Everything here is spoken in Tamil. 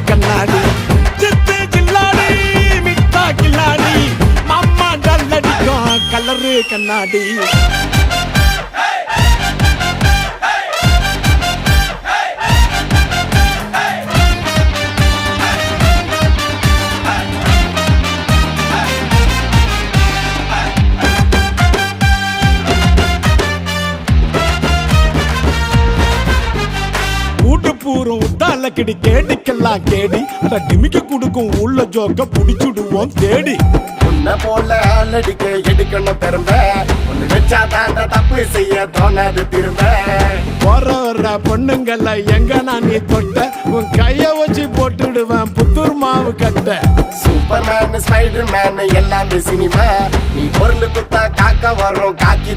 கண்ணாடி சித்து கில்லாடி மிட்டா கில்லாடி மாமா டல்லடிக்கும் கலரு கண்ணாடி பூரம் உத்தால கிடி கேடிக்கெல்லாம் கேடி டிமிக்க குடுக்கும் உள்ள ஜோக்க புடிச்சுடுவோம் தேடி உன்ன போல ஆளடிக்க எடுக்கணும் பெரும்ப ஒண்ணு வச்சா தாண்ட தப்பு செய்ய தோணாது திரும்ப வர பொண்ணுங்கள எங்க நான் நீ தொட்ட உன் கைய வச்சு போட்டுடுவேன் புத்தூர் மாவு கட்ட சூப்பர் மேன் ஸ்பைடர் மேன் எல்லாமே சினிமா நீ பொருள் குத்தா காக்க வரும் காக்கி